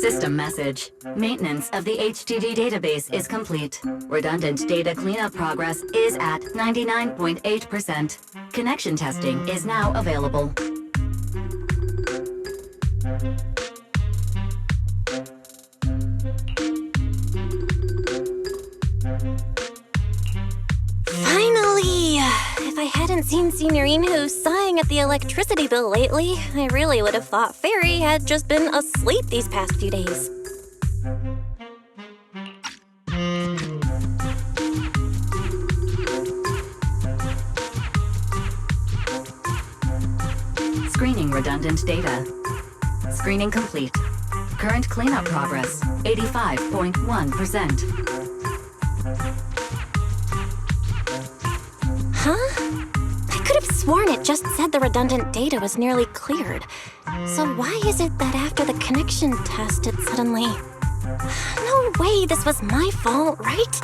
System message. Maintenance of the HDD database is complete. Redundant data cleanup progress is at 99.8%. Connection testing is now available. Finally! If I hadn't seen Signorino sighing at the electricity bill lately, I really would have thought Fairy had just been asleep these past few days. Screening redundant data. Screening complete. Current cleanup progress, 85.1%. Huh? I could have sworn it just said the redundant data was nearly cleared. So why is it that after the connection test it suddenly... No way this was my fault, right?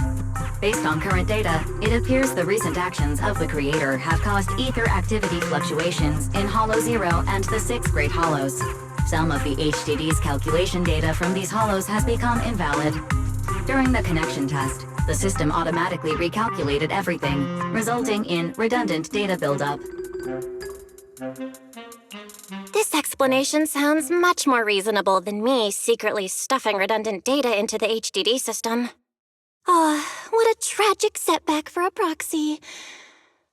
Based on current data, it appears the recent actions of the creator have caused ether activity fluctuations in Hollow 0 and the 6 Great Hollows. Some of the HDD's calculation data from these hollows has become invalid. During the connection test, the system automatically recalculated everything, resulting in redundant data buildup. This explanation sounds much more reasonable than me secretly stuffing redundant data into the HDD system. Oh, what a tragic setback for a proxy.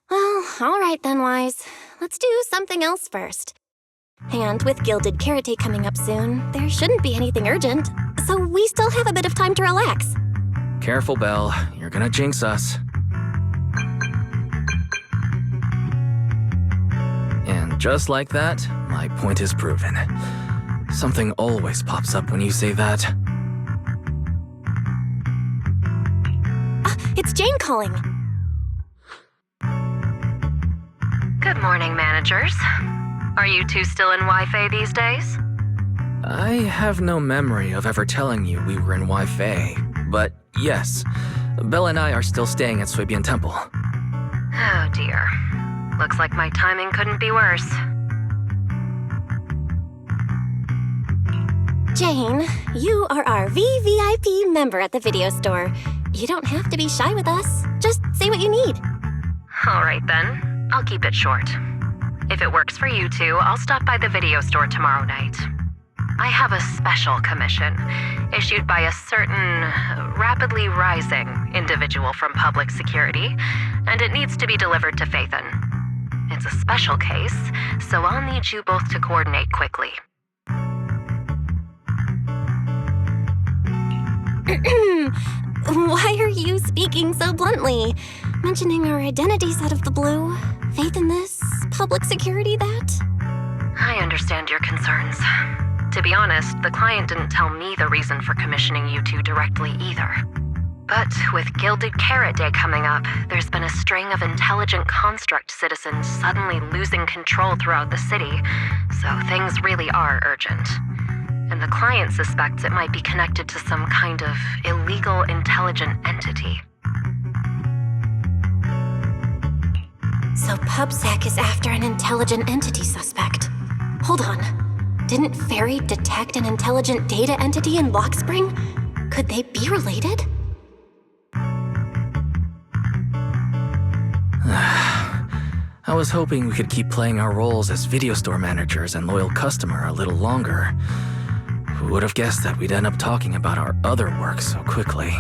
Well, all right then, Wise. Let's do something else first. And with Gilded Karate coming up soon, there shouldn't be anything urgent, so we still have a bit of time to relax. Careful, Belle. You're gonna jinx us. And just like that, my point is proven. Something always pops up when you say that. It's Jane calling. Good morning, managers. Are you two still in Wi-Fi these days? I have no memory of ever telling you we were in Wi-Fi, but yes, Belle and I are still staying at Swabian Temple. Oh dear. Looks like my timing couldn't be worse. Jane, you are our VVIP member at the video store. You don't have to be shy with us. Just say what you need. All right then, I'll keep it short. If it works for you two, I'll stop by the video store tomorrow night. I have a special commission issued by a certain rapidly rising individual from public security, and it needs to be delivered to Phaethon. It's a special case, so I'll need you both to coordinate quickly. Why are you speaking so bluntly? Mentioning our identities out of the blue? Faith in this? Public security that? I understand your concerns. To be honest, the client didn't tell me the reason for commissioning you two directly either. But with Gilded Carrot Day coming up, there's been a string of intelligent construct citizens suddenly losing control throughout the city, so things really are urgent. And the client suspects it might be connected to some kind of illegal intelligent entity. So PubSec is after an intelligent entity suspect. Hold on. Didn't Fairy detect an intelligent data entity in Lock Spring? Could they be related? I was hoping we could keep playing our roles as video store managers and loyal customer a little longer. Who would have guessed that we'd end up talking about our other work so quickly?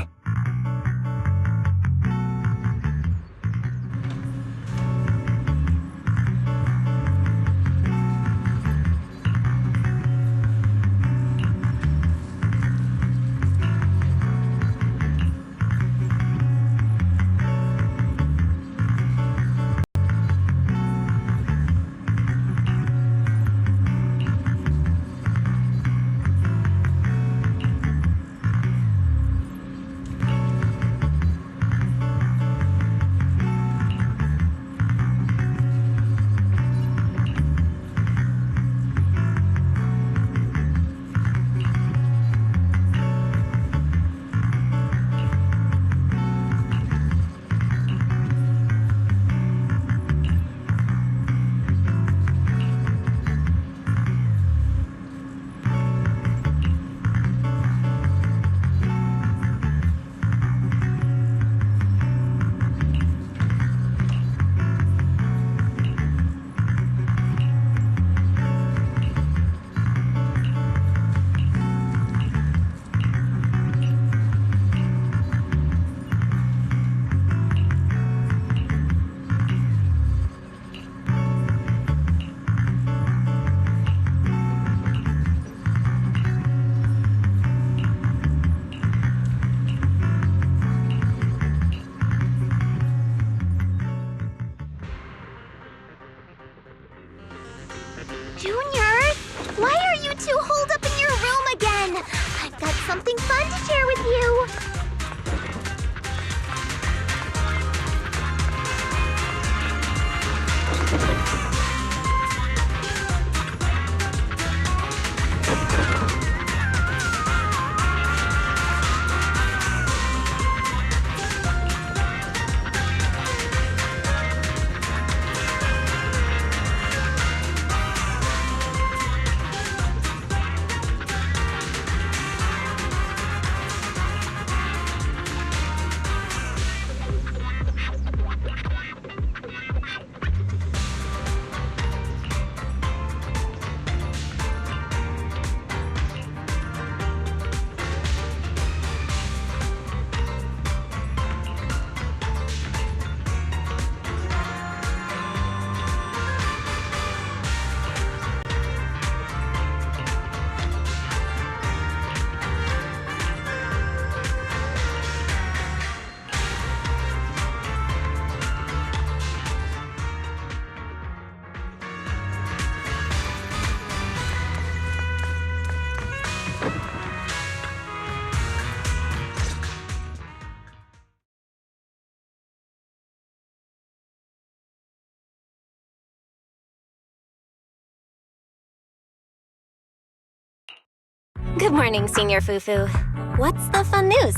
Good morning, Senior Fufu. What's the fun news?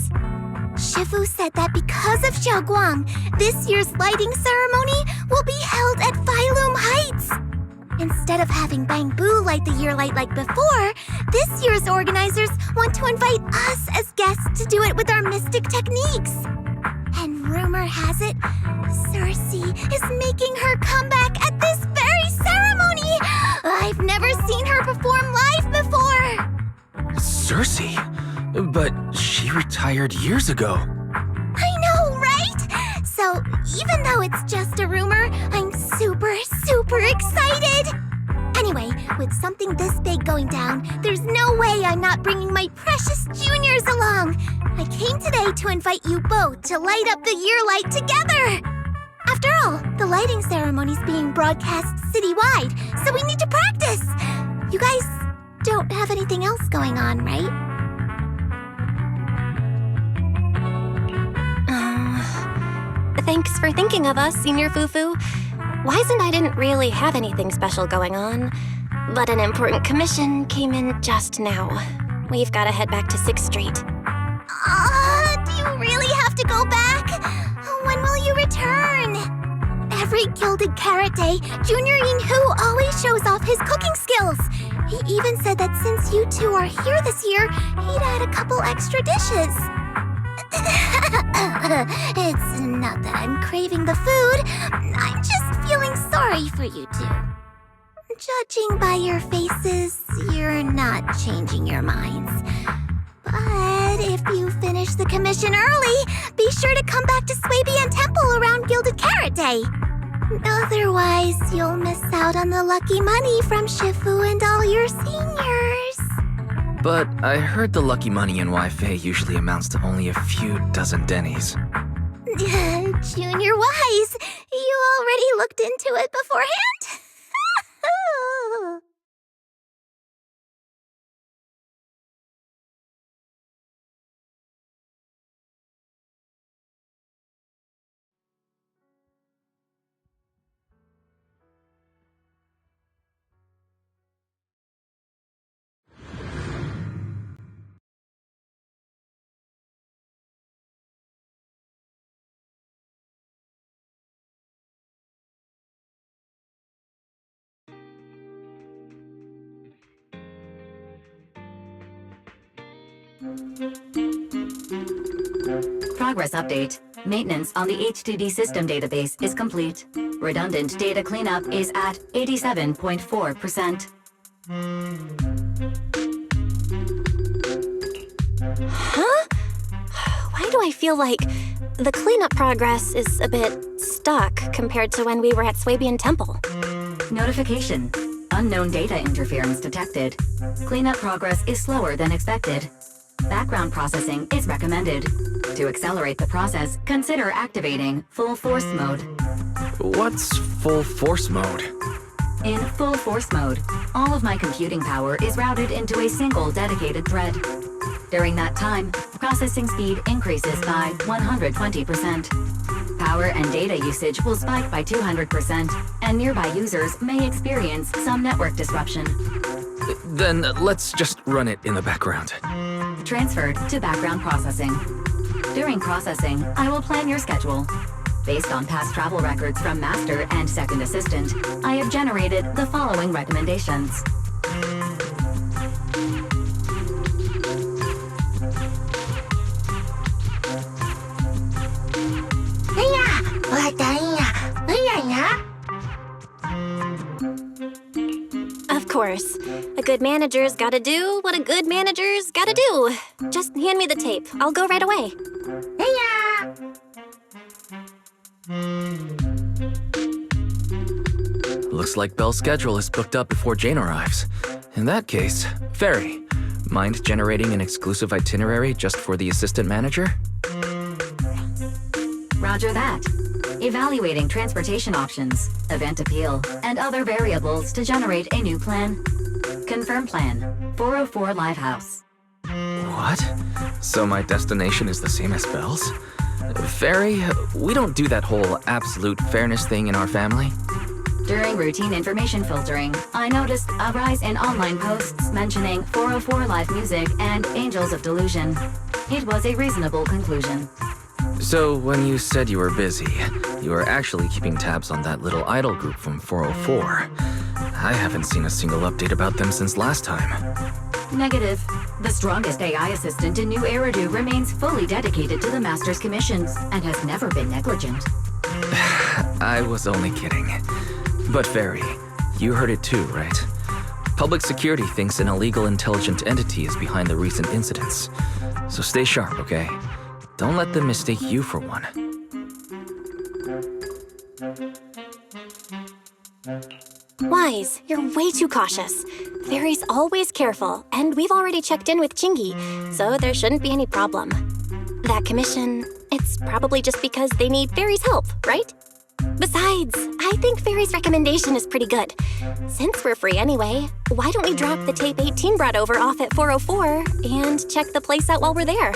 Shifu said that because of Xiaoguang, this year's lighting ceremony will be held at Phylum Heights. Instead of having Bangbu light the year light like before, this year's organizers want to invite us as guests to do it with our mystic techniques. And rumor has it, Cersei is making her comeback at this very ceremony! I've never seen her perform live before! Cersei? But she retired years ago. I know, right? So, even though it's just a rumor, I'm super excited! Anyway, with something this big going down, there's no way I'm not bringing my precious juniors along! I came today to invite you both to light up the year light together! After all, the lighting ceremony's being broadcast citywide, so we need to practice! You guys don't have anything else going on, right? Thanks for thinking of us, Senior Fufu. Wise and I didn't really have anything special going on, but an important commission came in just now. We've got to head back to 6th Street. Do you really have to go back? When will you return? Every Gilded Carrot Day, Junior Yinhu always shows off his cooking skills. He even said that since you two are here this year, he'd add a couple extra dishes. It's not that I'm craving the food. I'm just feeling sorry for you two. Judging by your faces, you're not changing your minds. But if you finish the commission early, be sure to come back to Swabian Temple around Gilded Carrot Day. Otherwise, you'll miss out on the lucky money from Shifu and all your seniors. But I heard the lucky money in Wi-Fi usually amounts to only a few dozen dennies. Junior Wise, you already looked into it beforehand? Progress update. Maintenance on the HDD system database is complete. Redundant data cleanup is at 87.4%. Huh? Why do I feel like the cleanup progress is a bit stuck compared to when we were at Swabian Temple? Notification. Unknown data interference detected. Cleanup progress is slower than expected. Background processing is recommended. To accelerate the process, consider activating full force mode. What's full force mode? In full force mode, all of my computing power is routed into a single dedicated thread. During that time, processing speed increases by 120%. Power and data usage will spike by 200%, and nearby users may experience some network disruption. Then let's just run it in the background. Transferred to background processing. During processing, I will plan your schedule. Based on past travel records from Master and Second Assistant, I have generated the following recommendations. Of course. A good manager's gotta do what a good manager's gotta do. Just hand me the tape. I'll go right away. Looks like Belle's schedule is booked up before Jane arrives. In that case, Fairy, mind generating an exclusive itinerary just for the assistant manager? Roger that. Evaluating transportation options, event appeal, and other variables to generate a new plan. Confirm plan. 404 Live House. What? So my destination is the same as Belle's? Fairy, we don't do that whole absolute fairness thing in our family. During routine information filtering, I noticed a rise in online posts mentioning 404 live music and Angels of Delusion. It was a reasonable conclusion. So, when you said you were busy, you were actually keeping tabs on that little idol group from 404. I haven't seen a single update about them since last time. Negative. The strongest AI assistant in New Eridu remains fully dedicated to the Master's commissions and has never been negligent. I was only kidding. But Fairy, you heard it too, right? Public security thinks an illegal intelligent entity is behind the recent incidents. So stay sharp, okay? Don't let them mistake you for one. Wise, you're way too cautious. Fairy's always careful, and we've already checked in with Chingy, so there shouldn't be any problem. That commission, it's probably just because they need Fairy's help, right? Besides, I think Fairy's recommendation is pretty good. Since we're free anyway, why don't we drop the tape 18 brought over off at 404 and check the place out while we're there?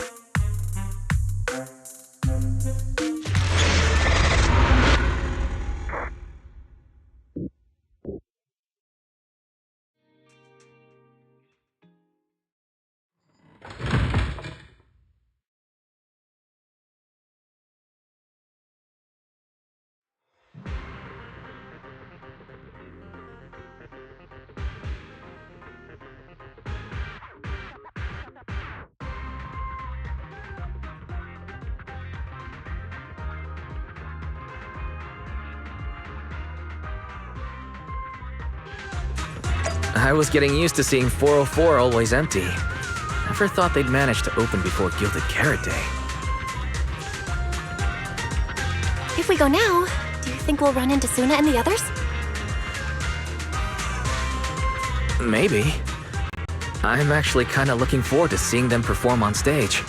I was getting used to seeing 404 always empty. Never thought they'd manage to open before Gilded Carrot Day. If we go now, do you think we'll run into Suna and the others? Maybe. I'm actually kinda looking forward to seeing them perform on stage.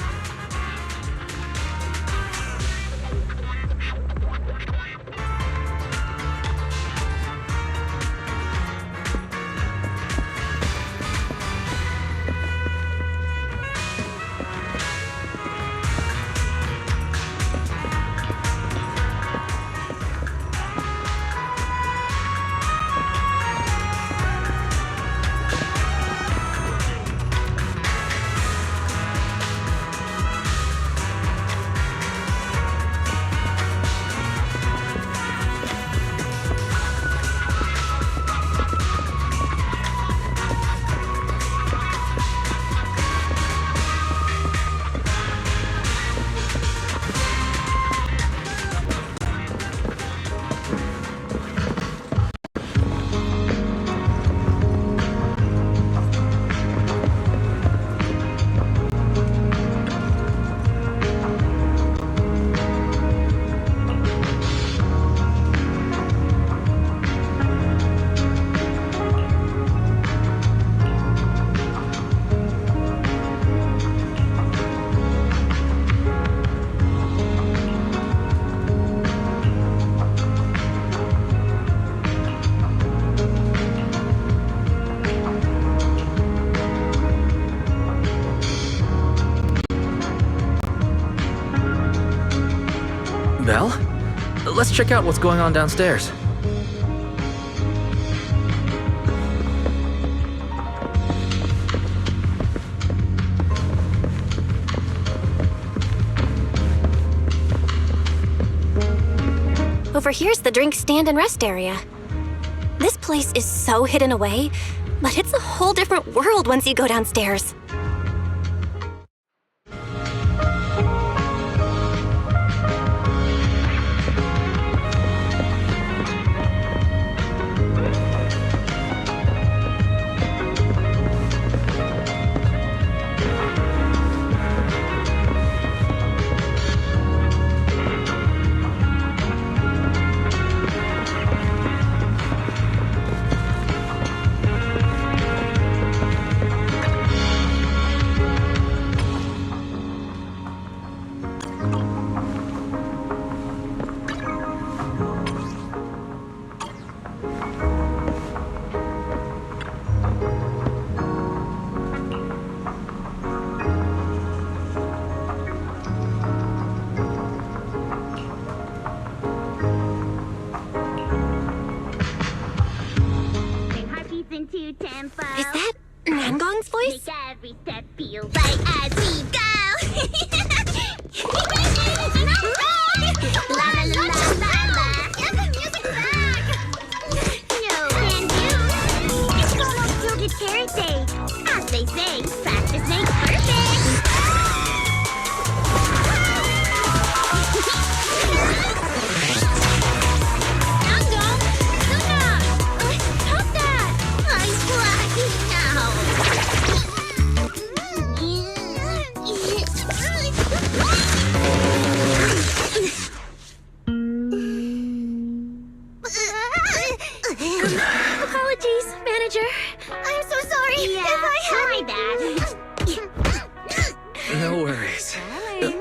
Belle? Let's check out what's going on downstairs. Over here's the drink stand and rest area. This place is so hidden away, but it's a whole different world once you go downstairs. you right as we go. La la la la la la. Get the music back. No, can you? It's almost Gilded Carrot Day. As they say, practice makes perfect. Stop that! I'm blacking out. Apologies, manager. I'm so sorry if I had my bad. No worries. Darling,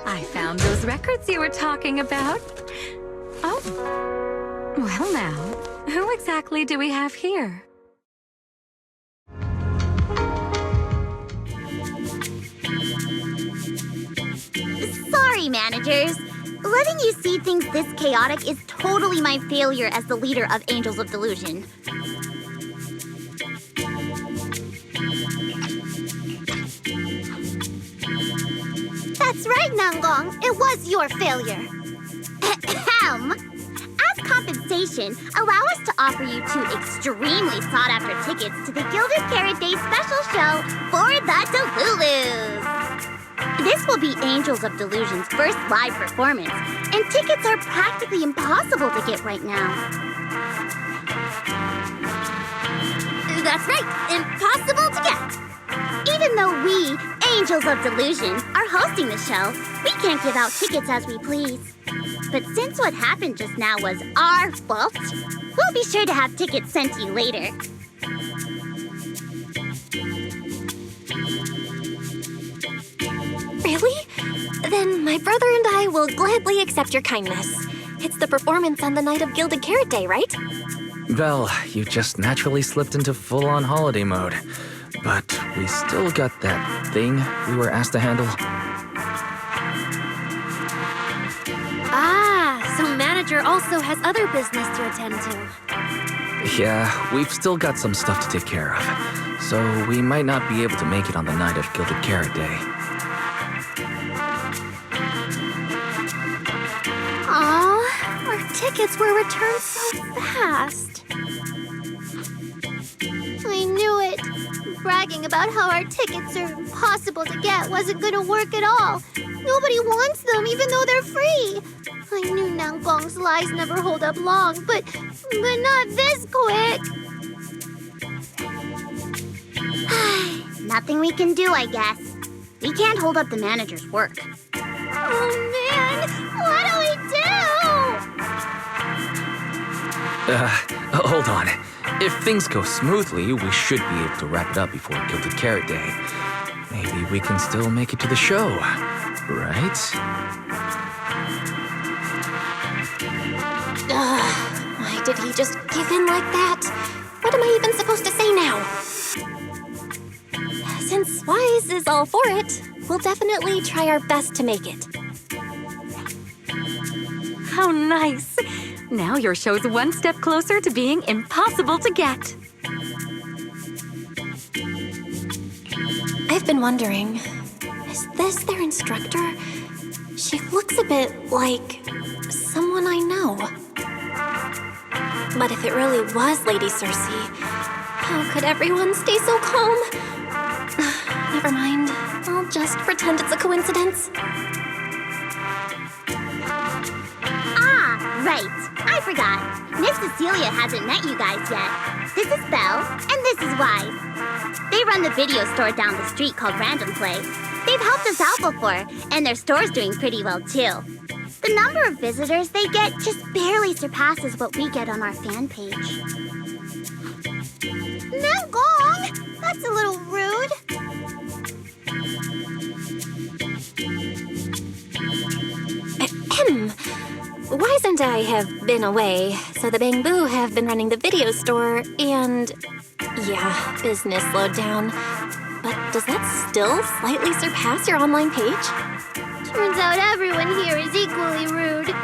I found those records you were talking about. Oh. Well now, who exactly do we have here? Sorry, managers. Letting you see things this chaotic is totally my failure as the leader of Angels of Delusion. That's right, Nanggong. It was your failure. Ahem. As compensation, allow us to offer you 2 extremely sought-after tickets to the Gilded Carrot Day special show for the Delulus. This will be Angels of Delusion's first live performance, and tickets are practically impossible to get right now. That's right, impossible to get. Even though we, Angels of Delusion, are hosting the show, we can't give out tickets as we please. But since what happened just now was our fault, we'll be sure to have tickets sent to you later. Really? Then my brother and I will gladly accept your kindness. It's the performance on the night of Gilded Carrot Day, right? Well, you just naturally slipped into full-on holiday mode. But we still got that thing we were asked to handle. Ah, so manager also has other business to attend to. Yeah, we've still got some stuff to take care of. So we might not be able to make it on the night of Gilded Carrot Day. Aw, our tickets were returned so fast. I knew it. Bragging about how our tickets are impossible to get wasn't gonna work at all. Nobody wants them, even though they're free. I knew Nanggong's lies never hold up long, but not this quick. Nothing we can do, I guess. We can't hold up the manager's work. Oh man, what do we do? Hold on. If things go smoothly, we should be able to wrap it up before Gilded Carrot Day. Maybe we can still make it to the show, right? Why did he just give in like that? What am I even supposed to say now? Since Wise is all for it, we'll definitely try our best to make it. How nice! Now your show's one step closer to being impossible to get. I've been wondering, is this their instructor? She looks a bit like someone I know. But if it really was Lady Cersei, how could everyone stay so calm? Never mind, I'll just pretend it's a coincidence. Ah, right. I forgot. Miss Cecilia hasn't met you guys yet. This is Belle, and this is Wise. They run the video store down the street called Random Play. They've helped us out before, and their store's doing pretty well too. The number of visitors they get just barely surpasses what we get on our fan page. Nanggong! That's a little rude. Ahem. Wise and I have been away, so the Bamboo have been running the video store, and yeah, business slowed down. But does that still slightly surpass your online page? Turns out everyone here is equally rude.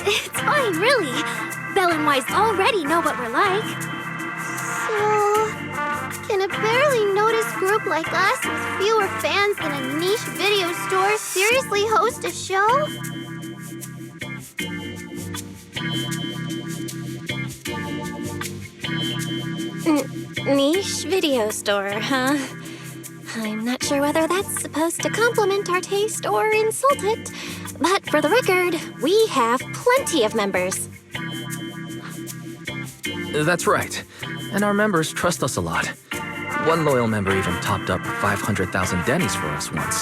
It's fine, really. Belle and Wise already know what we're like. So... Can a barely noticed group like us with fewer fans than a niche video store seriously host a show? Niche video store, huh? I'm not sure whether that's supposed to compliment our taste or insult it, but for the record, we have plenty of members. That's right. And our members trust us a lot. One loyal member even topped up 500,000 Denny's for us once.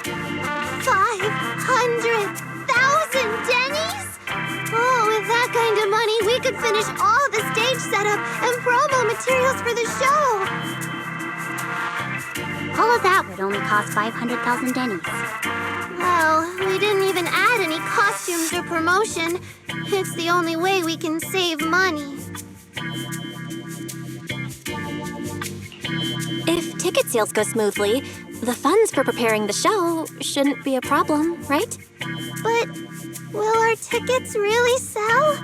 500,000 Denny's? Oh, with that kind of money, we could finish all the stage setup and promo materials for the show. All of that would only cost 500,000 Denny's. Well, we didn't even add any costumes or promotion. It's the only way we can save money. If ticket sales go smoothly, the funds for preparing the show shouldn't be a problem, right? But will our tickets really sell?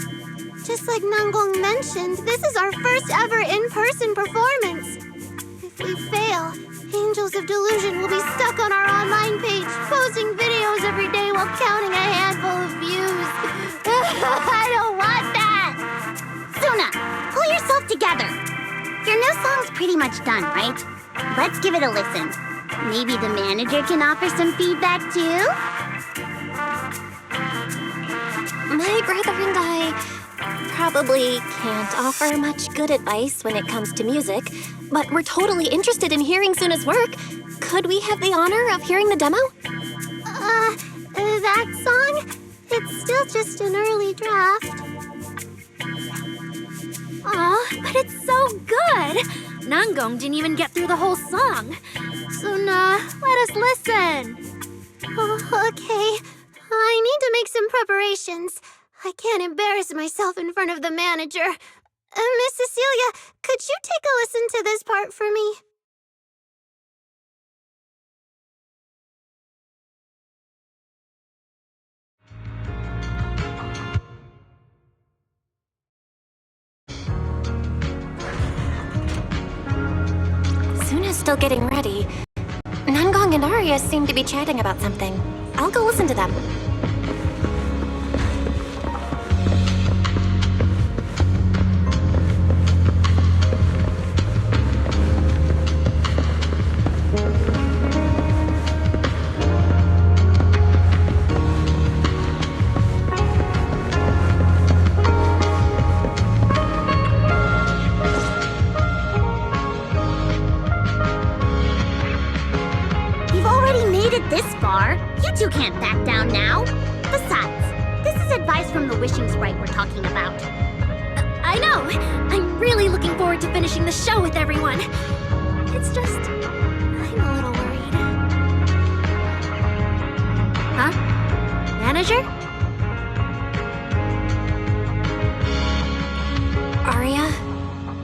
Just like Nangong mentioned, this is our first ever in-person performance. If we fail, Angels of Delusion will be stuck on our online page, posting videos every day while counting a handful of views. I don't want that! Suna, pull yourself together. Your new song's pretty much done, right? Let's give it a listen. Maybe the manager can offer some feedback too? My brother and I probably can't offer much good advice when it comes to music, but we're totally interested in hearing Suna's work. Could we have the honor of hearing the demo? That song? It's still just an early draft. Aw, but it's so good! Nangong didn't even get through the whole song. Suna, Let us listen. oh, okay. I need to make some preparations. I can't embarrass myself in front of the manager. Miss Cecilia, could you take a listen to this part for me? Suna's still getting ready. Nangong and Arya seem to be chatting about something. I'll go listen to them. This far, you two can't back down now. Besides, this is advice from the wishing sprite we're talking about. I know! I'm really looking forward to finishing the show with everyone. It's just, I'm a little worried. Huh? Manager? Arya,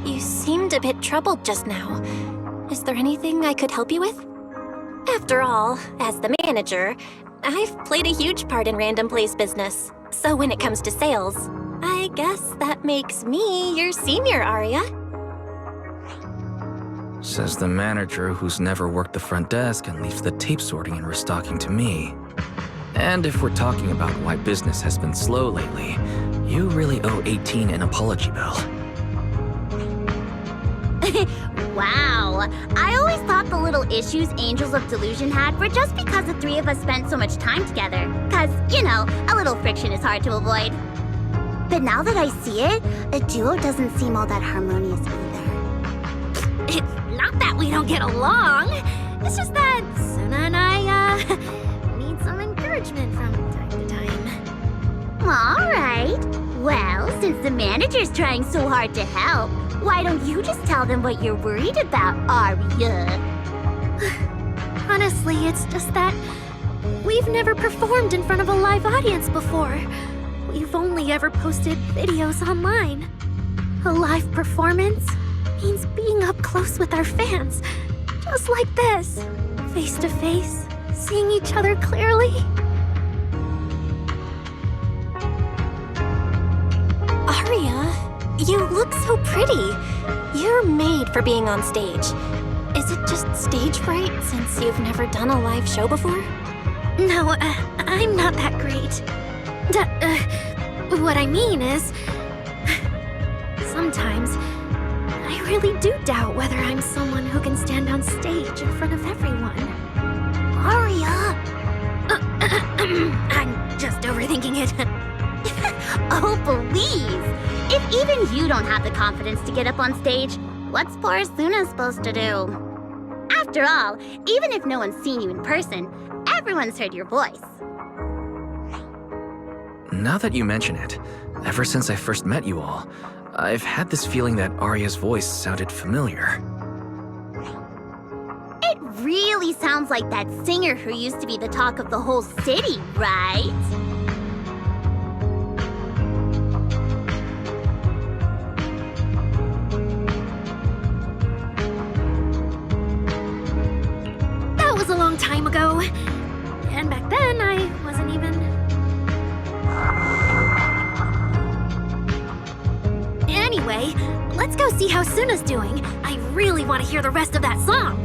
you seemed a bit troubled just now. Is there anything I could help you with? After all, as the manager, I've played a huge part in Random Play's business. So when it comes to sales, I guess that makes me your senior, Arya. Says the manager who's never worked the front desk and leaves the tape sorting and restocking to me. And if we're talking about why business has been slow lately, you really owe 18 an apology bill. Wow, I always thought the little issues Angels of Delusion had were just because the three of us spent so much time together. Cause, you know, a little friction is hard to avoid. But now that I see it, a duo doesn't seem all that harmonious either. It's not that we don't get along. It's just that Suna and I, need some encouragement from time to time. Alright. Well, since the manager's trying so hard to help, why don't you just tell them what you're worried about, Arya? Honestly, it's just that we've never performed in front of a live audience before. We've only ever posted videos online. A live performance means being up close with our fans, just like this, face to face, seeing each other clearly. Arya, You look so pretty. You're made for being on stage. Is it just stage fright since you've never done a live show before? No, I'm not that great. What I mean is... Sometimes, I really do doubt whether I'm someone who can stand on stage in front of everyone. Aria! I'm just overthinking it. Oh, please! If even you don't have the confidence to get up on stage, what's poor Suna's supposed to do? After all, even if no one's seen you in person, everyone's heard your voice. Now that you mention it, ever since I first met you all, I've had this feeling that Arya's voice sounded familiar. It really sounds like that singer who used to be the talk of the whole city, right? That was a long time ago. And back then, I wasn't even... Anyway, let's go see how Suna's doing. I really want to hear the rest of that song.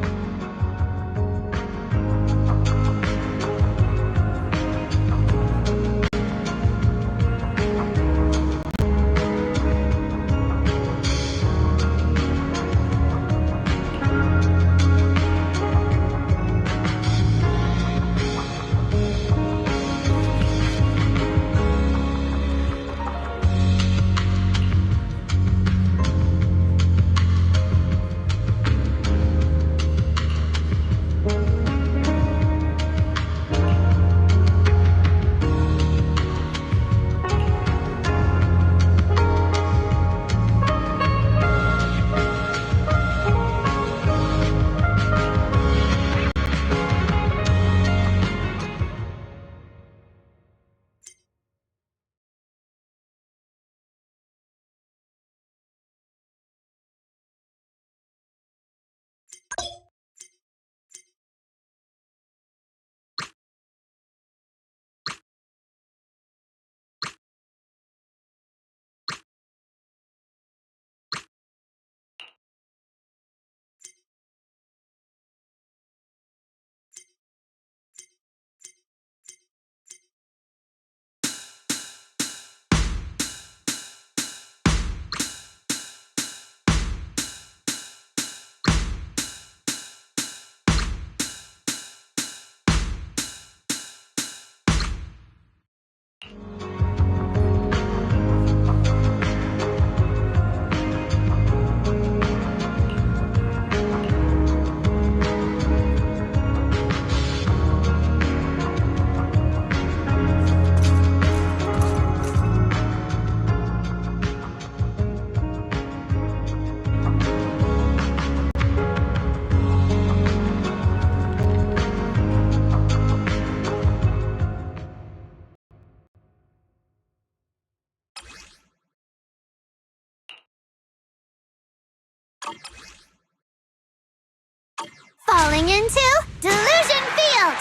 Falling into Delusion Field!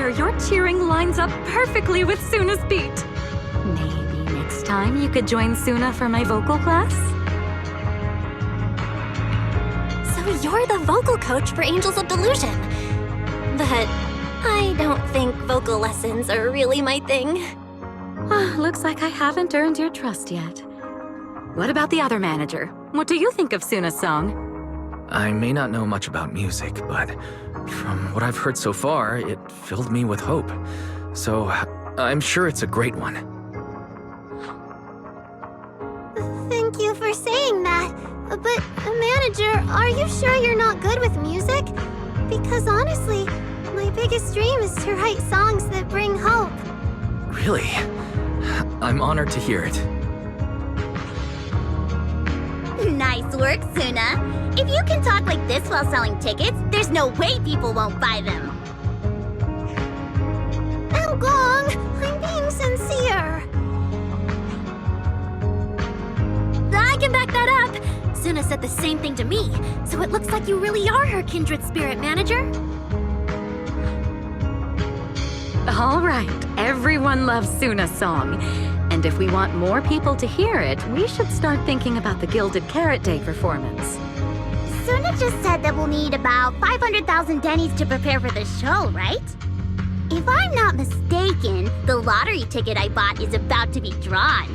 manager, your cheering lines up perfectly with Suna's beat. Maybe next time you could join Suna for my vocal class? So you're the vocal coach for Angels of Delusion. But I don't think vocal lessons are really my thing. Looks like I haven't earned your trust yet. What about the other manager? What do you think of Suna's song? I may not know much about music, but from what I've heard so far, it filled me with hope. So I'm sure it's a great one. Thank you for saying that. But, manager, are you sure you're not good with music? Because honestly, my biggest dream is to write songs that bring hope. Really? I'm honored to hear it. Nice work, Suna. If you can talk like this while selling tickets, there's no way people won't buy them. Gong, I'm being sincere. I can back that up. Suna said the same thing to me, so it looks like you really are her kindred spirit, manager. All right, everyone loves Suna's song. And if we want more people to hear it, we should start thinking about the Gilded Carrot Day performance. Suna just said that we'll need about 500,000 dennies to prepare for the show, right? If I'm not mistaken, the lottery ticket I bought is about to be drawn.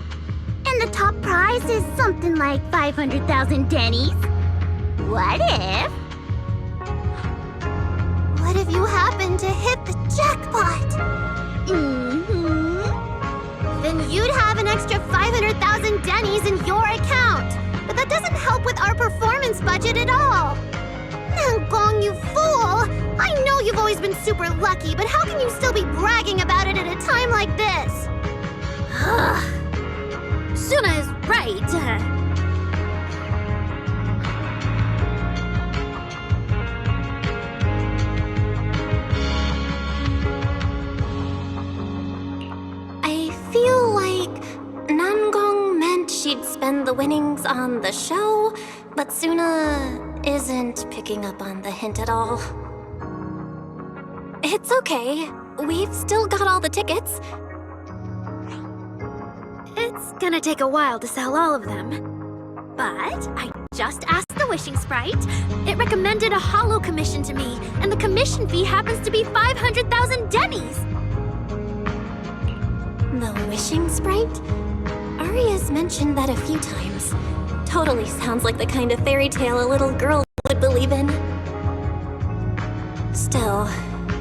And the top prize is something like 500,000 dennies. What if? What if you happen to hit the jackpot? Then you'd have an extra 500,000 dennies in your account. But that doesn't help with our performance budget at all. Now, Gong, you fool! I know you've always been super lucky, but how can you still be bragging about it at a time like this? Suna is right. I feel like Nangong meant she'd spend the winnings on the show, but Suna isn't picking up on the hint at all. It's okay. We've still got all the tickets. It's gonna take a while to sell all of them. But I just asked the Wishing Sprite. It recommended a holo commission to me, and the commission fee happens to be 500,000 dennies. The Wishing Sprite? Aria's mentioned that a few times. Totally sounds like the kind of fairy tale a little girl would believe in. Still,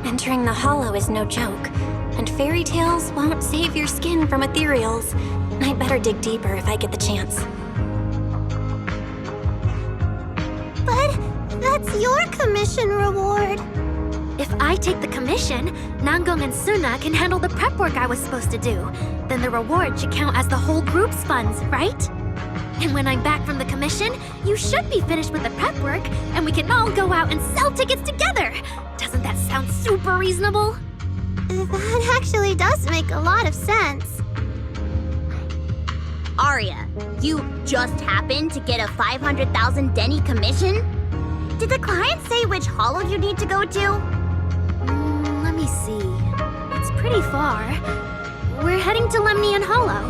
entering the holo is no joke, and fairy tales won't save your skin from ethereals. I'd better dig deeper if I get the chance. But that's your commission reward. If I take the commission, Nangong and Suna can handle the prep work I was supposed to do. Then the reward should count as the whole group's funds, right? And when I'm back from the commission, you should be finished with the prep work, and we can all go out and sell tickets together. Doesn't that sound super reasonable? That actually does make a lot of sense. Aria, you just happened to get a 500,000 denny commission? Did the client say which holo you need to go to? Let me see. It's pretty far. We're heading to Lemnian Hollow.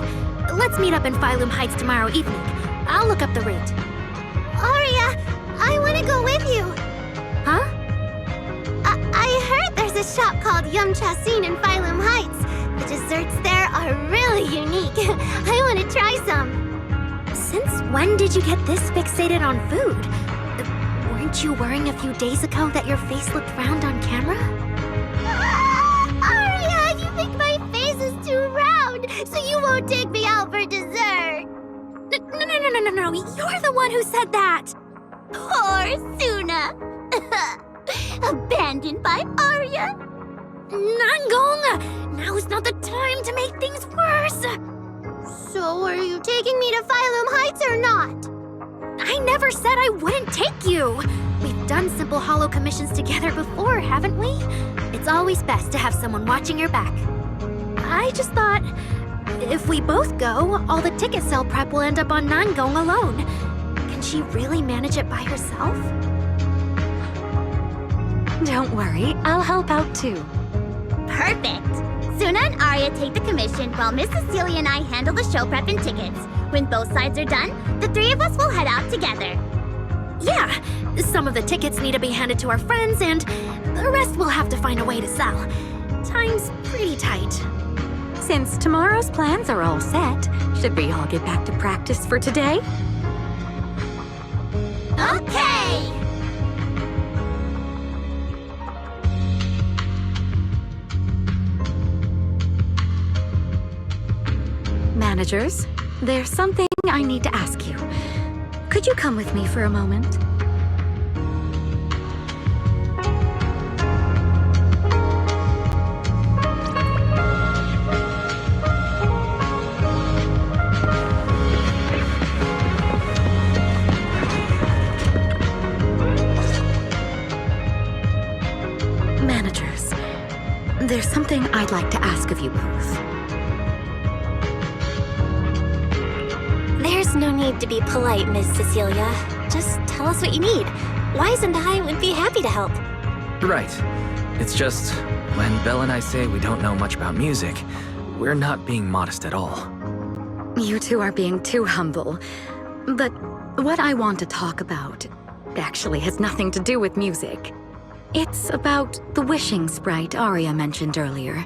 Let's meet up in Phylum Heights tomorrow evening. I'll look up the route. Aria, I want to go with you. Huh? I heard there's a shop called Yum Chasin in Phylum Heights. The desserts there are really unique. I want to try some. Since when did you get this fixated on food? Weren't you worrying a few days ago that your face looked round on camera? Aria, you think my face is too round, so you won't take me out for dessert. No. You're the one who said that. Poor Suna. Abandoned by Aria. Nangong! Now's not the time to make things worse! So are you taking me to Phylum Heights or not? I never said I wouldn't take you! We've done simple holo commissions together before, haven't we? It's always best to have someone watching your back. I just thought, if we both go, all the ticket sale prep will end up on Nangong alone. Can she really manage it by herself? Don't worry, I'll help out too. Perfect! Suna and Arya take the commission while Miss Cecilia and I handle the show prep and tickets. When both sides are done, the three of us will head out together. Yeah, some of the tickets need to be handed to our friends, and the rest we'll have to find a way to sell. Time's pretty tight. Since tomorrow's plans are all set, should we all get back to practice for today? Okay! Managers, there's something I need to ask you. Could you come with me for a moment? Managers, there's something I'd like to ask of you both. There's no need to be polite, Miss Cecilia. Just tell us what you need. Wise and I would be happy to help. Right. It's just, when Belle and I say we don't know much about music, we're not being modest at all. You two are being too humble. But what I want to talk about actually has nothing to do with music. It's about the wishing sprite Arya mentioned earlier.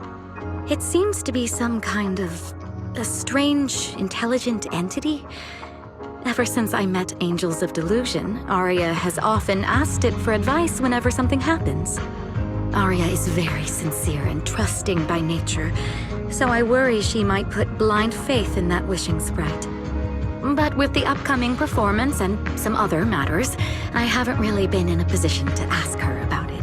It seems to be some kind of a strange, intelligent entity. Ever since I met Angels of Delusion, Arya has often asked it for advice whenever something happens. Arya is very sincere and trusting by nature, so I worry she might put blind faith in that wishing sprite. But with the upcoming performance and some other matters, I haven't really been in a position to ask her about it.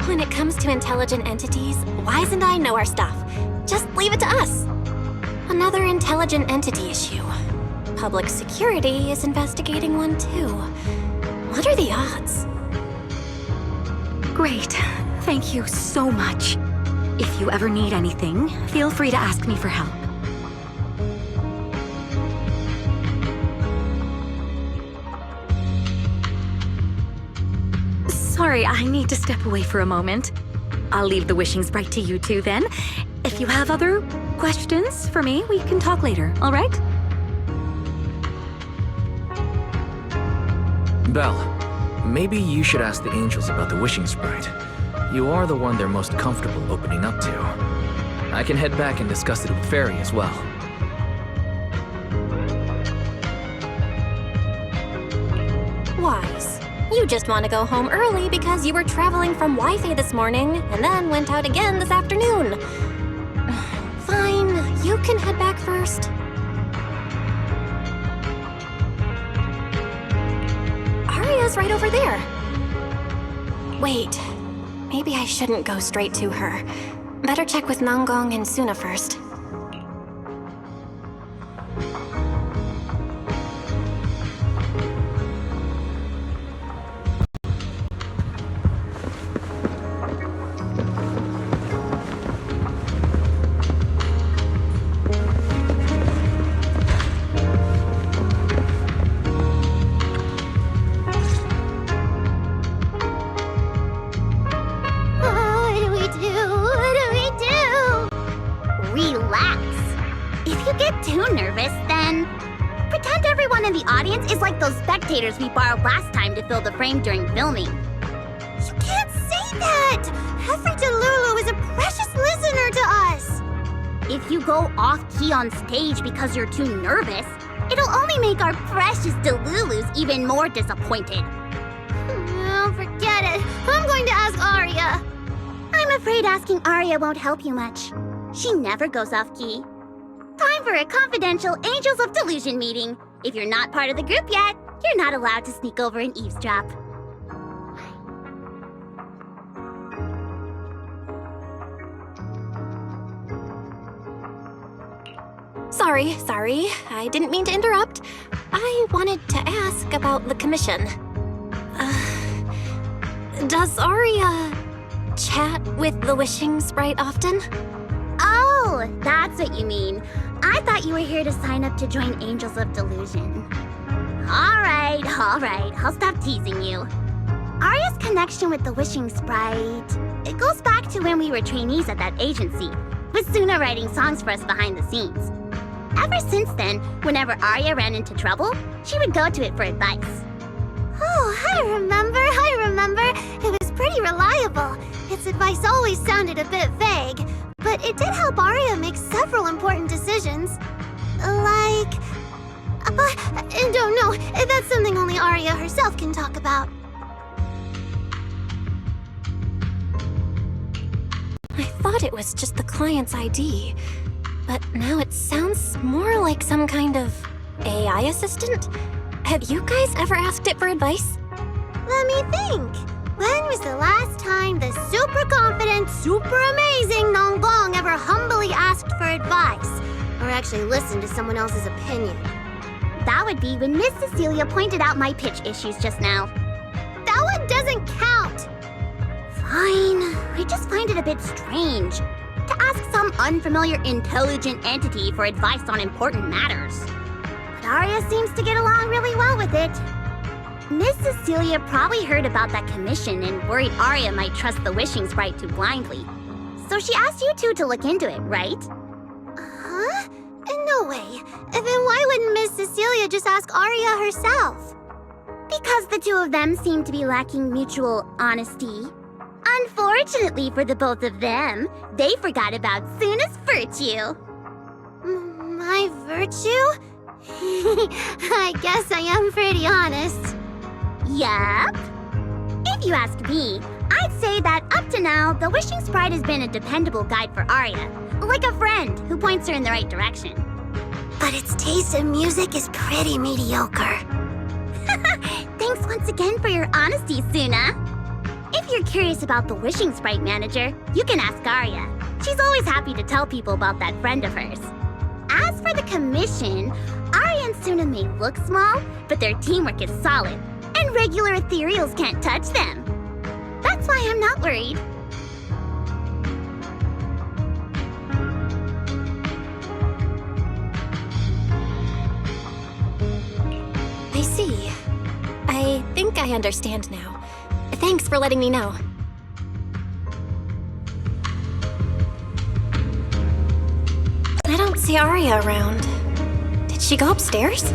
When it comes to intelligent entities, Wise and I know our stuff. Just leave it to us. Another intelligent entity issue. Public security is investigating one too. What are the odds? Great. Thank you so much. If you ever need anything, feel free to ask me for help. Sorry, I need to step away for a moment. I'll leave the wishing sprite to you two then. If you have other questions for me, we can talk later, all right? Belle, maybe you should ask the angels about the wishing sprite. You are the one they're most comfortable opening up to. I can head back and discuss it with Fairy as well. Wise. You just want to go home early because you were traveling from Wi-Fi this morning and then went out again this afternoon. Fine, you can head back first. Arya's right over there. Wait, maybe I shouldn't go straight to her. Better check with Nangong and Suna first. We borrowed last time to fill the frame during filming. You can't say that! Hefri Delulu is a precious listener to us! If you go off-key on stage because you're too nervous, it'll only make our precious Delulus even more disappointed. Oh, forget it. I'm going to ask Arya. I'm afraid asking Arya won't help you much. She never goes off-key. Time for a confidential Angels of Delusion meeting. If you're not part of the group yet, you're not allowed to sneak over and eavesdrop. Sorry. I didn't mean to interrupt. I wanted to ask about the commission. Does Arya chat with the wishing sprite often? Oh, that's what you mean. I thought you were here to sign up to join Angels of Delusion. All right. I'll stop teasing you. Arya's connection with the Wishing Sprite, it goes back to when we were trainees at that agency, with Suna writing songs for us behind the scenes. Ever since then, whenever Arya ran into trouble, she would go to it for advice. Oh, I remember. It was pretty reliable. Its advice always sounded a bit vague, but it did help Arya make several important decisions. Like... don't know. That's something only Arya herself can talk about. I thought it was just the client's ID, but now it sounds more like some kind of AI assistant? Have you guys ever asked it for advice? Let me think. When was the last time the super confident, super amazing Nonggong ever humbly asked for advice? Or actually listened to someone else's opinion? That would be when Miss Cecilia pointed out my pitch issues just now. That one doesn't count! Fine, I just find it a bit strange to ask some unfamiliar intelligent entity for advice on important matters. But Arya seems to get along really well with it. Miss Cecilia probably heard about that commission and worried Arya might trust the Wishing Sprite too blindly. So she asked you two to look into it, right? Huh? No way. Then why wouldn't Miss Cecilia just ask Arya herself? Because the two of them seem to be lacking mutual honesty. Unfortunately for the both of them, they forgot about Suna's virtue. My virtue? I guess I am pretty honest. Yup. If you ask me, I'd say that up to now, the Wishing Sprite has been a dependable guide for Arya, like a friend who points her in the right direction. But its taste in music is pretty mediocre. Thanks once again for your honesty, Suna. If you're curious about the Wishing Sprite manager, you can ask Arya. She's always happy to tell people about that friend of hers. As for the commission, Arya and Suna may look small, but their teamwork is solid, and regular ethereals can't touch them. That's why I'm not worried. I see. I think I understand now. Thanks for letting me know. I don't see Arya around. Did she go upstairs?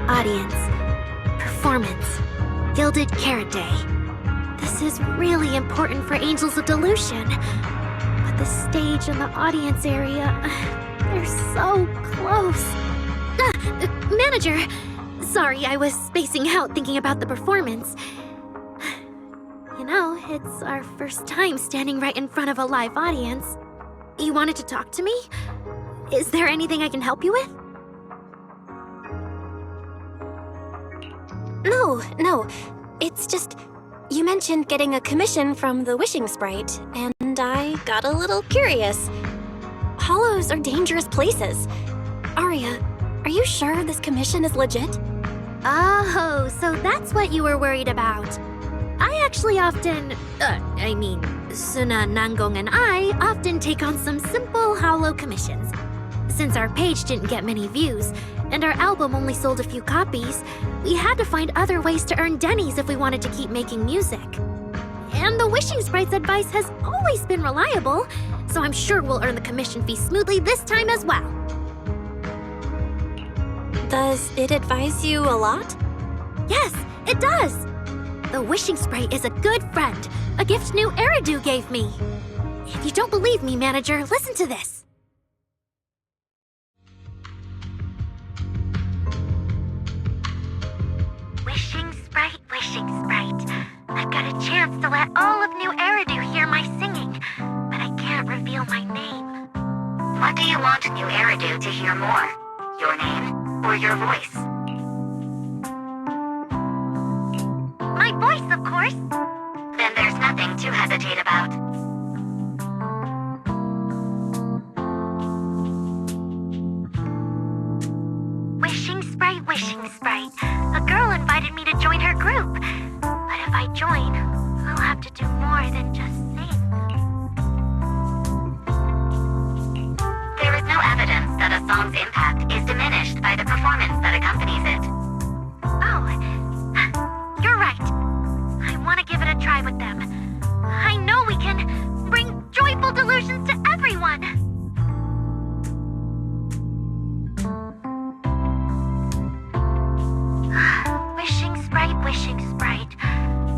Audience. Performance. Gilded Carrot Day. This is really important for Angels of Delusion. But the stage and the audience area, they're so close. Manager! Sorry, I was spacing out thinking about the performance. You know, it's our first time standing right in front of a live audience. You wanted to talk to me? Is there anything I can help you with? No. It's just, you mentioned getting a commission from the Wishing Sprite, and I got a little curious. Hollows are dangerous places. Arya, are you sure this commission is legit? Oh, so that's what you were worried about. I actually often, Suna, Nangong, and I often take on some simple hollow commissions. Since our page didn't get many views, and our album only sold a few copies, we had to find other ways to earn dennies if we wanted to keep making music. And the Wishing Sprite's advice has always been reliable, so I'm sure we'll earn the commission fee smoothly this time as well. Does it advise you a lot? Yes, it does! The Wishing Sprite is a good friend, a gift new Eridu gave me. If you don't believe me, manager, listen to this. Wishing Sprite, I've got a chance to let all of New Eridu hear my singing, but I can't reveal my name. What do you want New Eridu to hear more? Your name or your voice? My voice, of course. Then there's nothing to hesitate about. A girl invited me to join her group. But if I join, I'll have to do more than just sing. There is no evidence that a song's impact is diminished by the performance that accompanies it. Oh, you're right. I want to give it a try with them. I know we can bring joyful delusions to everyone. Wishing Sprite.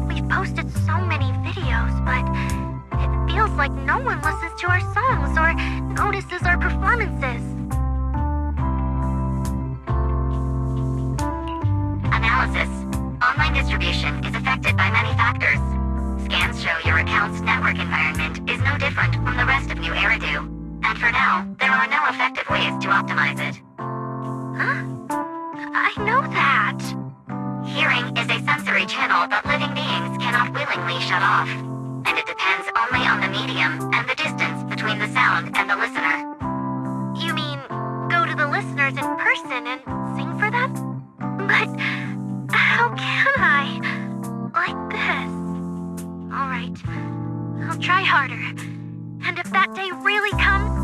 We've posted so many videos, but it feels like no one listens to our songs or notices our performances. Analysis. Online distribution is affected by many factors. Scans show your account's network environment is no different from the rest of New Eridu. And for now, there are no effective ways to optimize it. Huh? I know that. Hearing is a sensory channel that living beings cannot willingly shut off. And it depends only on the medium and the distance between the sound and the listener. You mean go to the listeners in person and sing for them? But how can I? Like this. Alright, I'll try harder. And if that day really comes,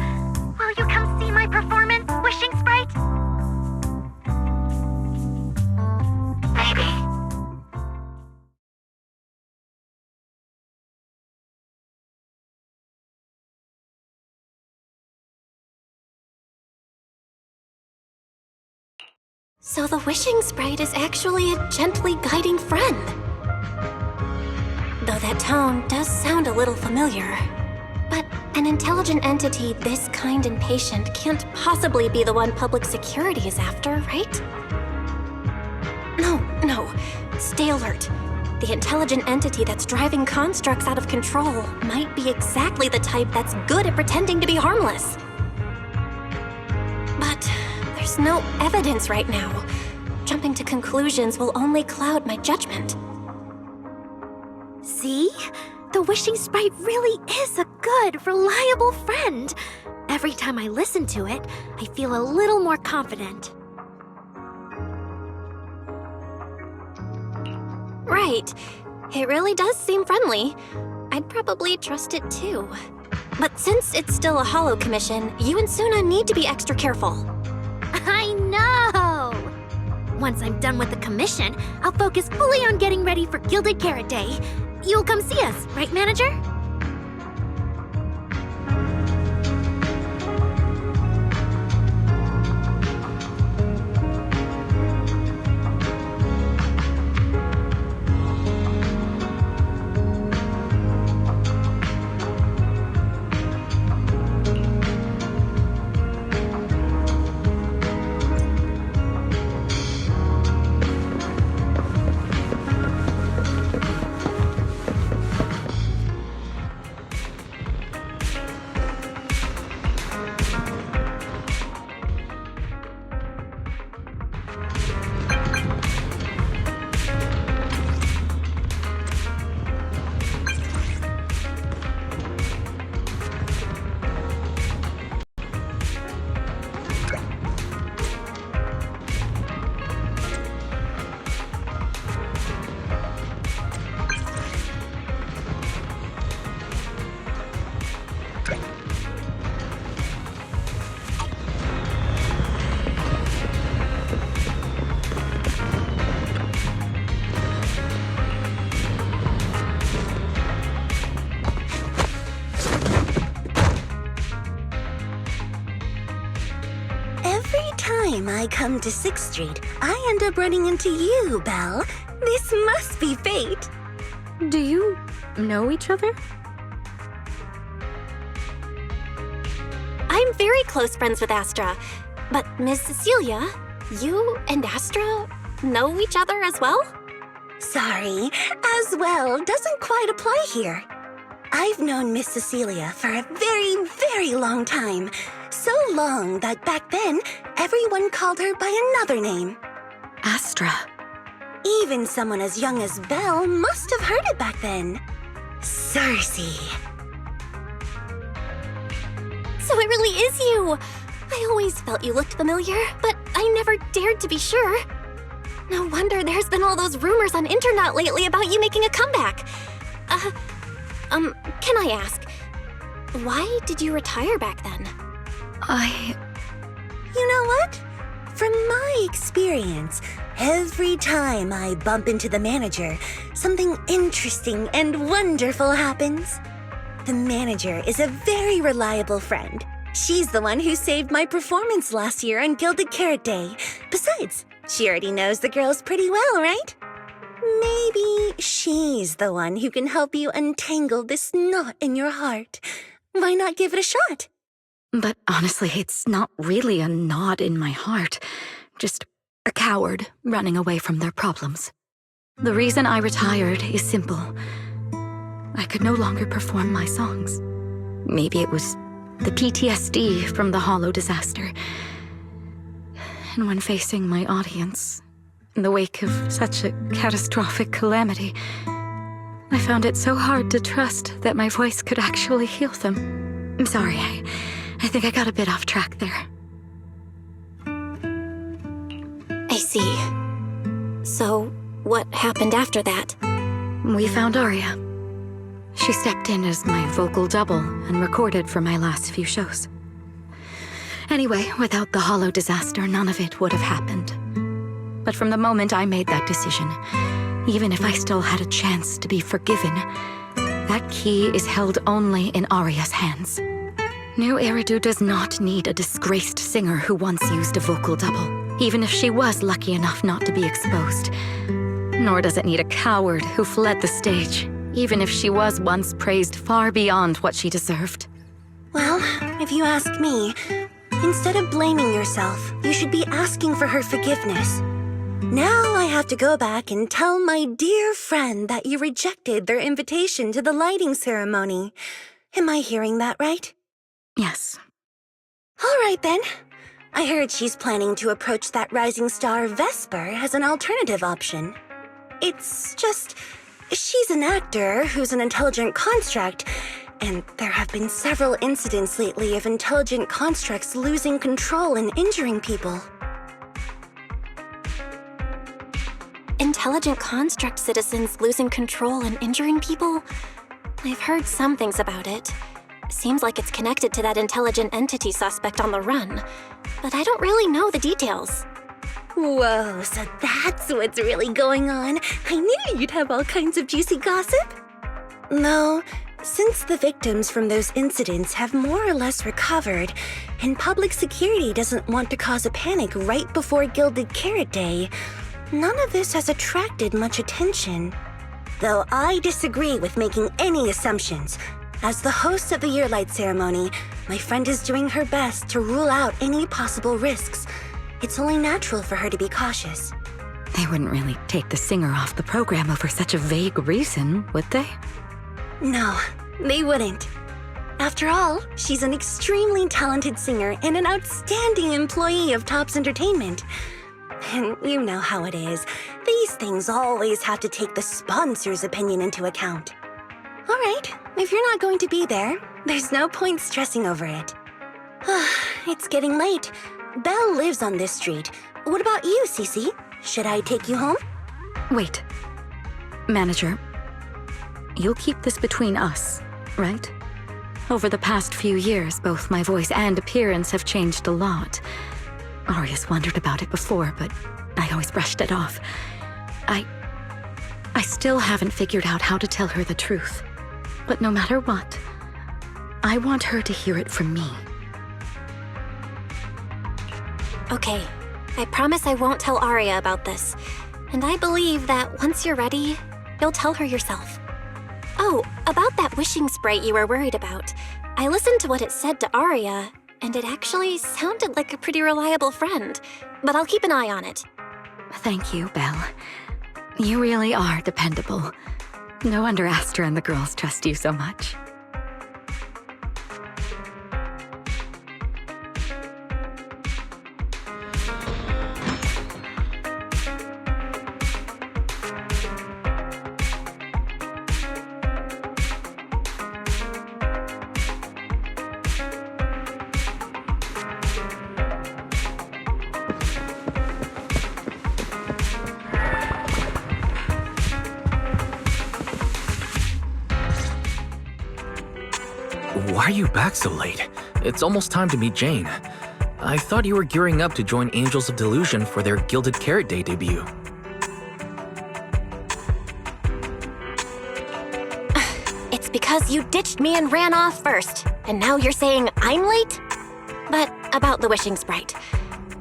will you come see my performance, Wishing Sprite? Maybe. So the Wishing Sprite is actually a gently guiding friend. Though that tone does sound a little familiar. But an intelligent entity this kind and patient can't possibly be the one public security is after, right? No. Stay alert. The intelligent entity that's driving constructs out of control might be exactly the type that's good at pretending to be harmless. But there's no evidence right now. Jumping to conclusions will only cloud my judgment. See? The Wishing Sprite really is a good, reliable friend. Every time I listen to it, I feel a little more confident. Right. It really does seem friendly. I'd probably trust it too. But since it's still a holo commission, you and Suna need to be extra careful. I know! Once I'm done with the commission, I'll focus fully on getting ready for Gilded Carrot Day. You'll come see us, right, Manager? I come to 6th Street, I end up running into you, Belle. This must be fate. Do you know each other? I'm very close friends with Astra. But Miss Cecilia, you and Astra know each other as well? Sorry, as well doesn't quite apply here. I've known Miss Cecilia for a very, very long time. So long that back then, everyone called her by another name. Astra. Even someone as young as Belle must have heard it back then. Cersei. So it really is you! I always felt you looked familiar, but I never dared to be sure. No wonder there's been all those rumors on internet lately about you making a comeback. Can I ask, why did you retire back then? You know what? From my experience, every time I bump into the manager, something interesting and wonderful happens. The manager is a very reliable friend. She's the one who saved my performance last year on Gilded Carrot Day. Besides, she already knows the girls pretty well, right? Maybe she's the one who can help you untangle this knot in your heart. Why not give it a shot? But honestly, it's not really a knot in my heart. Just a coward running away from their problems. The reason I retired is simple. I could no longer perform my songs. Maybe it was the PTSD from the Hollow disaster. And when facing my audience, in the wake of such a catastrophic calamity, I found it so hard to trust that my voice could actually heal them. I'm sorry, I think I got a bit off track there. I see. So, what happened after that? We found Aria. She stepped in as my vocal double and recorded for my last few shows. Anyway, without the Hollow disaster, none of it would have happened. But from the moment I made that decision, even if I still had a chance to be forgiven, that key is held only in Aria's hands. New Eridu does not need a disgraced singer who once used a vocal double, even if she was lucky enough not to be exposed. Nor does it need a coward who fled the stage, even if she was once praised far beyond what she deserved. Well, if you ask me, instead of blaming yourself, you should be asking for her forgiveness. Now I have to go back and tell my dear friend that you rejected their invitation to the lighting ceremony. Am I hearing that right? Yes. All right then. I heard she's planning to approach that rising star Vesper as an alternative option. It's just, she's an actor who's an intelligent construct, and there have been several incidents lately of intelligent constructs losing control and injuring people. Intelligent construct citizens losing control and injuring people? I've heard some things about it. Seems like it's connected to that intelligent entity suspect on the run, but I don't really know the details. Whoa, so that's what's really going on. I knew you'd have all kinds of juicy gossip. No, since the victims from those incidents have more or less recovered, and public security doesn't want to cause a panic right before Gilded Carrot Day, none of this has attracted much attention. Though I disagree with making any assumptions. As the host of the Yearlight ceremony, my friend is doing her best to rule out any possible risks. It's only natural for her to be cautious. They wouldn't really take the singer off the program over such a vague reason, would they? No, they wouldn't. After all, she's an extremely talented singer and an outstanding employee of Topps Entertainment. And you know how it is. These things always have to take the sponsor's opinion into account. All right, if you're not going to be there, there's no point stressing over it. It's getting late. Belle lives on this street. What about you, Cece? Should I take you home? Wait. Manager, you'll keep this between us, right? Over the past few years, both my voice and appearance have changed a lot. Aria's wondered about it before, but I always brushed it off. I still haven't figured out how to tell her the truth. But no matter what, I want her to hear it from me. Okay, I promise I won't tell Aria about this. And I believe that once you're ready, you'll tell her yourself. Oh, about that wishing sprite you were worried about. I listened to what it said to Aria, and it actually sounded like a pretty reliable friend. But I'll keep an eye on it. Thank you, Belle. You really are dependable. No wonder Astra and the girls trust you so much. Why are you back so late? It's almost time to meet Jane. I thought you were gearing up to join Angels of Delusion for their Gilded Carrot Day debut. It's because you ditched me and ran off first, and now you're saying I'm late? But about the wishing sprite.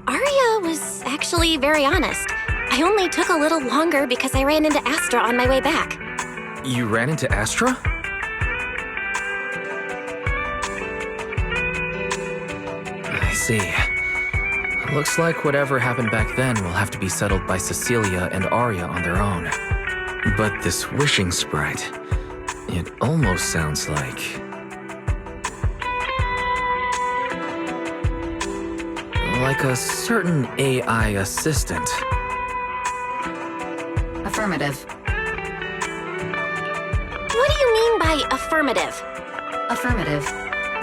Arya was actually very honest. I only took a little longer because I ran into Astra on my way back. You ran into Astra? I see. Looks like whatever happened back then will have to be settled by Cecilia and Arya on their own. But this wishing sprite, it almost sounds like... like a certain AI assistant. Affirmative. What do you mean by affirmative? Affirmative.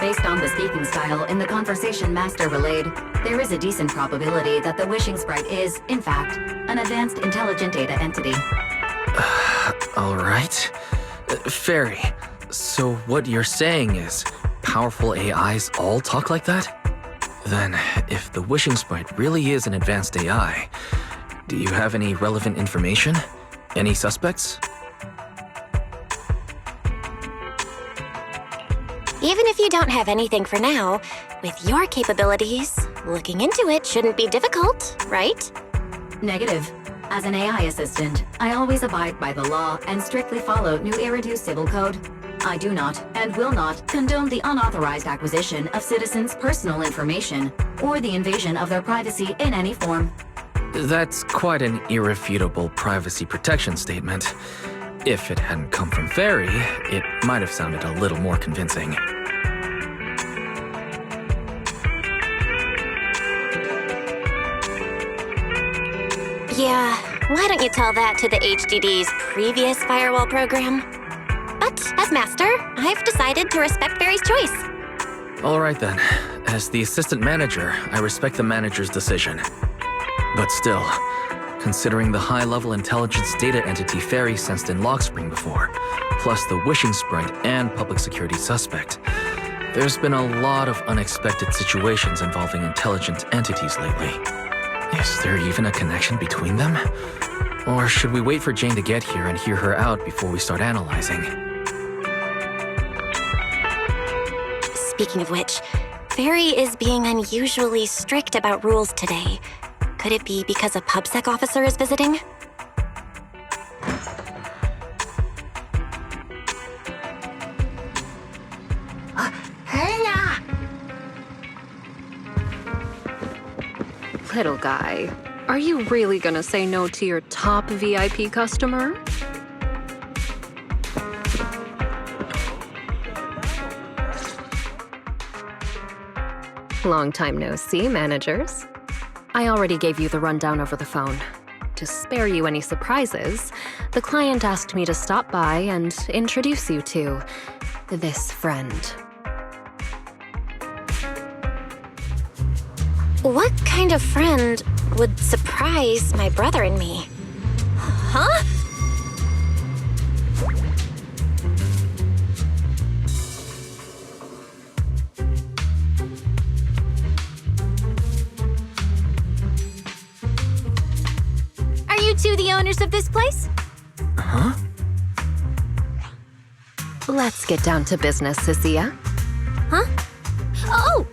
Based on the speaking style in the conversation Master relayed, there is a decent probability that the wishing sprite is, in fact, an advanced intelligent data entity. All right. Fairy, so what you're saying is powerful AIs all talk like that? Then, if the wishing sprite really is an advanced AI, do you have any relevant information? Any suspects? Even if you don't have anything for now, with your capabilities, looking into it shouldn't be difficult, right? Negative. As an AI assistant, I always abide by the law and strictly follow New Eridu Civil Code. I do not, and will not, condone the unauthorized acquisition of citizens' personal information, or the invasion of their privacy in any form. That's quite an irrefutable privacy protection statement. If it hadn't come from Fairy, it might have sounded a little more convincing. Yeah, why don't you tell that to the HDD's previous firewall program? But as master, I've decided to respect Fairy's choice. All right then. As the assistant manager, I respect the manager's decision. But still, considering the high-level intelligence data entity Fairy sensed in Lockspring before, plus the wishing sprite and public security suspect, there's been a lot of unexpected situations involving intelligent entities lately. Is there even a connection between them? Or should we wait for Jane to get here and hear her out before we start analyzing? Speaking of which, Fairy is being unusually strict about rules today. Could it be because a PubSec officer is visiting? Little guy, are you really gonna say no to your top VIP customer? Long time no see, managers. I already gave you the rundown over the phone. To spare you any surprises, the client asked me to stop by and introduce you to this friend. What kind of friend would surprise my brother and me? Huh? Are you two the owners of this place? Huh? Let's get down to business, Cecilia. Huh? Oh!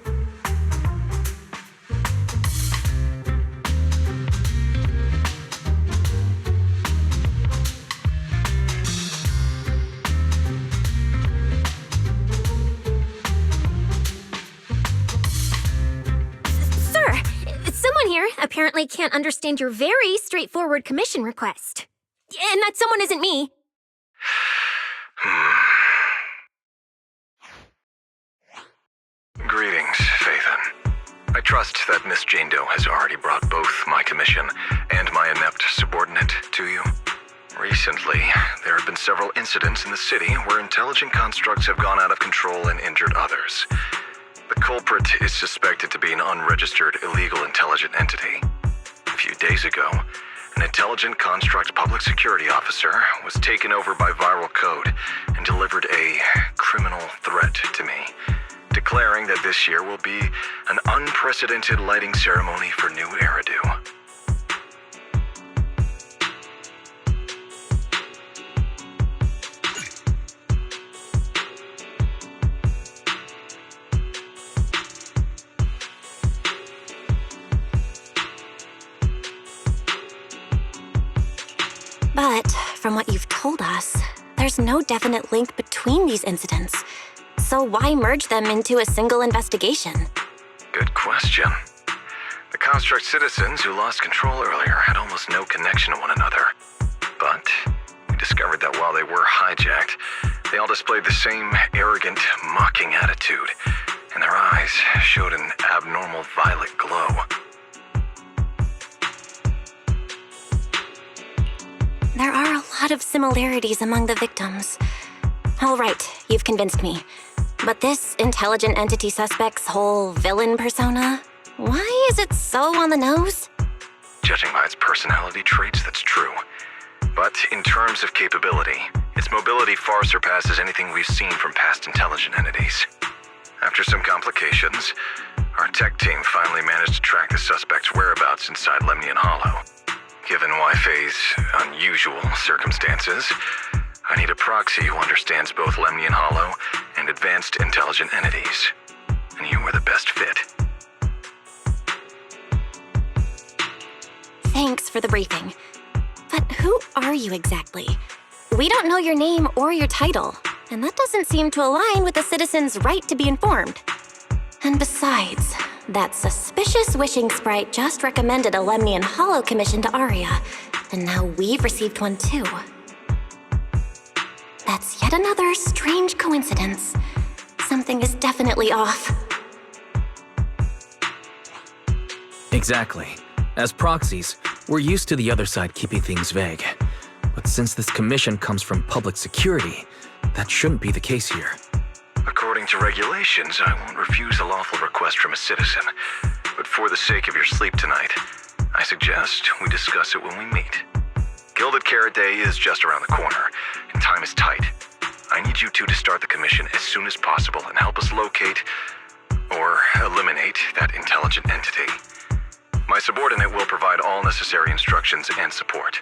Someone here apparently can't understand your very straightforward commission request. And that someone isn't me. Greetings, Phaethon. I trust that Miss Jane Doe has already brought both my commission and my inept subordinate to you. Recently, there have been several incidents in the city where intelligent constructs have gone out of control and injured others. The culprit is suspected to be an unregistered illegal intelligent entity. A few days ago, an intelligent construct public security officer was taken over by viral code and delivered a criminal threat to me, declaring that this year will be an unprecedented lighting ceremony for new Eridu. But from what you've told us, there's no definite link between these incidents. So why merge them into a single investigation? Good question. The construct citizens who lost control earlier had almost no connection to one another. But we discovered that while they were hijacked, they all displayed the same arrogant, mocking attitude, and their eyes showed an abnormal violet glow. There are a lot of similarities among the victims. All right, you've convinced me. But this intelligent entity suspect's whole villain persona, why is it so on the nose? Judging by its personality traits, that's true. But in terms of capability, its mobility far surpasses anything we've seen from past intelligent entities. After some complications, our tech team finally managed to track the suspect's whereabouts inside Lemnian Hollow. Given Wi-Fi's unusual circumstances, I need a proxy who understands both Lemnian Hollow and advanced intelligent entities. And you were the best fit. Thanks for the briefing. But who are you exactly? We don't know your name or your title, and that doesn't seem to align with the citizens' right to be informed. And besides, that suspicious wishing sprite just recommended a Lemnian Hollow commission to Aria, and now we've received one too. That's yet another strange coincidence. Something is definitely off. Exactly. As proxies, we're used to the other side keeping things vague. But since this commission comes from public security, that shouldn't be the case here. According to regulations, I won't refuse a lawful request from a citizen. But for the sake of your sleep tonight, I suggest we discuss it when we meet. Gilded Carrot Day is just around the corner, and time is tight. I need you two to start the commission as soon as possible and help us locate or eliminate that intelligent entity. My subordinate will provide all necessary instructions and support.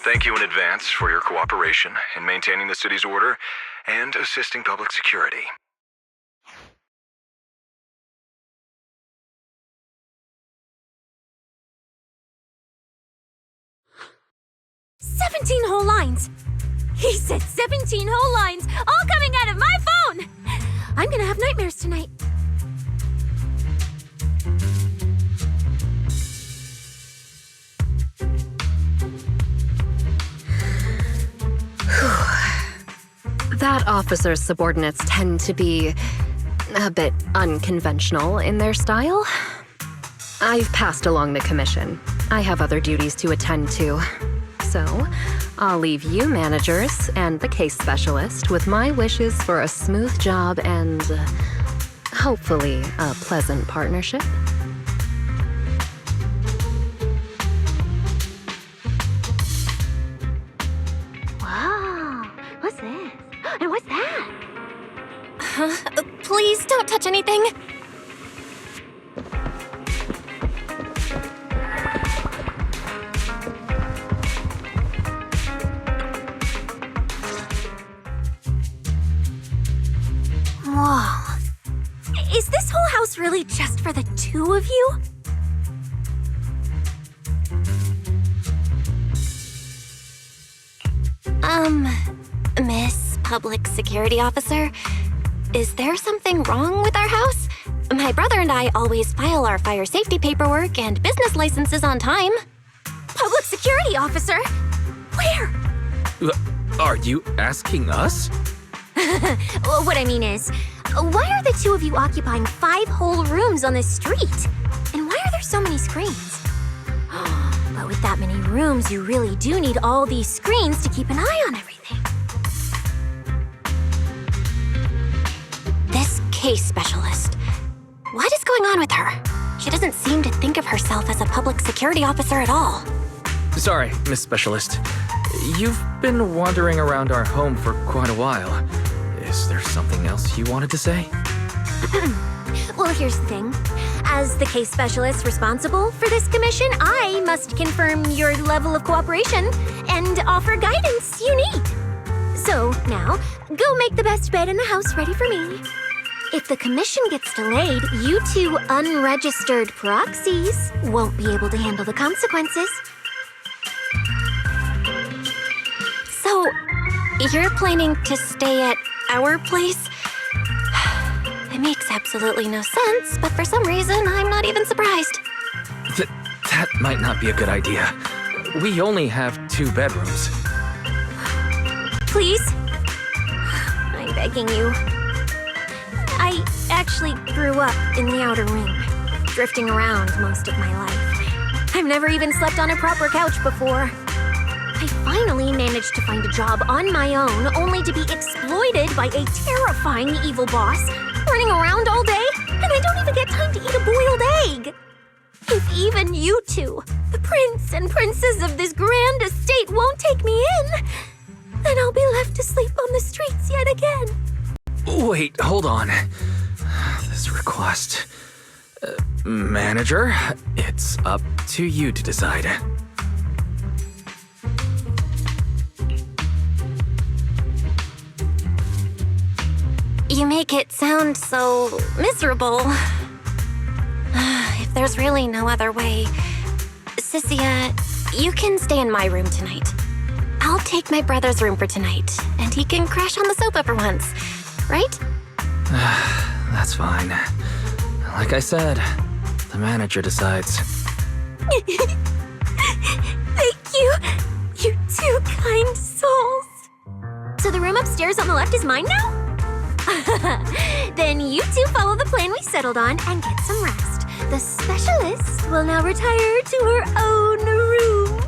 Thank you in advance for your cooperation in maintaining the city's order and assisting public security. "17 whole lines! He said 17 whole lines, all coming out of my phone! I'm gonna have nightmares tonight." That officer's subordinates tend to be a bit unconventional in their style. I've passed along the commission. I have other duties to attend to. So, I'll leave you managers and the case specialist with my wishes for a smooth job and hopefully a pleasant partnership. Wow, what's this? And what's that? Please don't touch anything. Whoa. Is this whole house really just for the two of you? Miss Public Security Officer, is there something wrong with our house? My brother and I always file our fire safety paperwork and business licenses on time. Public Security Officer? Where? Are you asking us? What I mean is, why are the two of you occupying 5 whole rooms on this street? And why are there so many screens? But with that many rooms, you really do need all these screens to keep an eye on everything. This case specialist. What is going on with her? She doesn't seem to think of herself as a public security officer at all. Sorry, Miss Specialist. You've been wandering around our home for quite a while. Is there something else you wanted to say? Well, here's the thing. As the case specialist responsible for this commission, I must confirm your level of cooperation and offer guidance you need. So now, go make the best bed in the house ready for me. If the commission gets delayed, you two unregistered proxies won't be able to handle the consequences. So, you're planning to stay at our place? It makes absolutely no sense, but for some reason, I'm not even surprised. That might not be a good idea. We only have 2 bedrooms. Please? I'm begging you. I actually grew up in the outer ring, drifting around most of my life. I've never even slept on a proper couch before. I finally managed to find a job on my own, only to be exploited by a terrifying evil boss, running around all day, and I don't even get time to eat a boiled egg. If even you two, the prince and princess of this grand estate, won't take me in, then I'll be left to sleep on the streets yet again. Wait, hold on. This request... Manager, it's up to you to decide. You make it sound so miserable. If there's really no other way, Sissia, you can stay in my room tonight. I'll take my brother's room for tonight, and he can crash on the sofa for once, right? That's fine. Like I said, the manager decides. Thank you, you two kind souls. So the room upstairs on the left is mine now? Then you two follow the plan we settled on and get some rest. The specialist will now retire to her own room.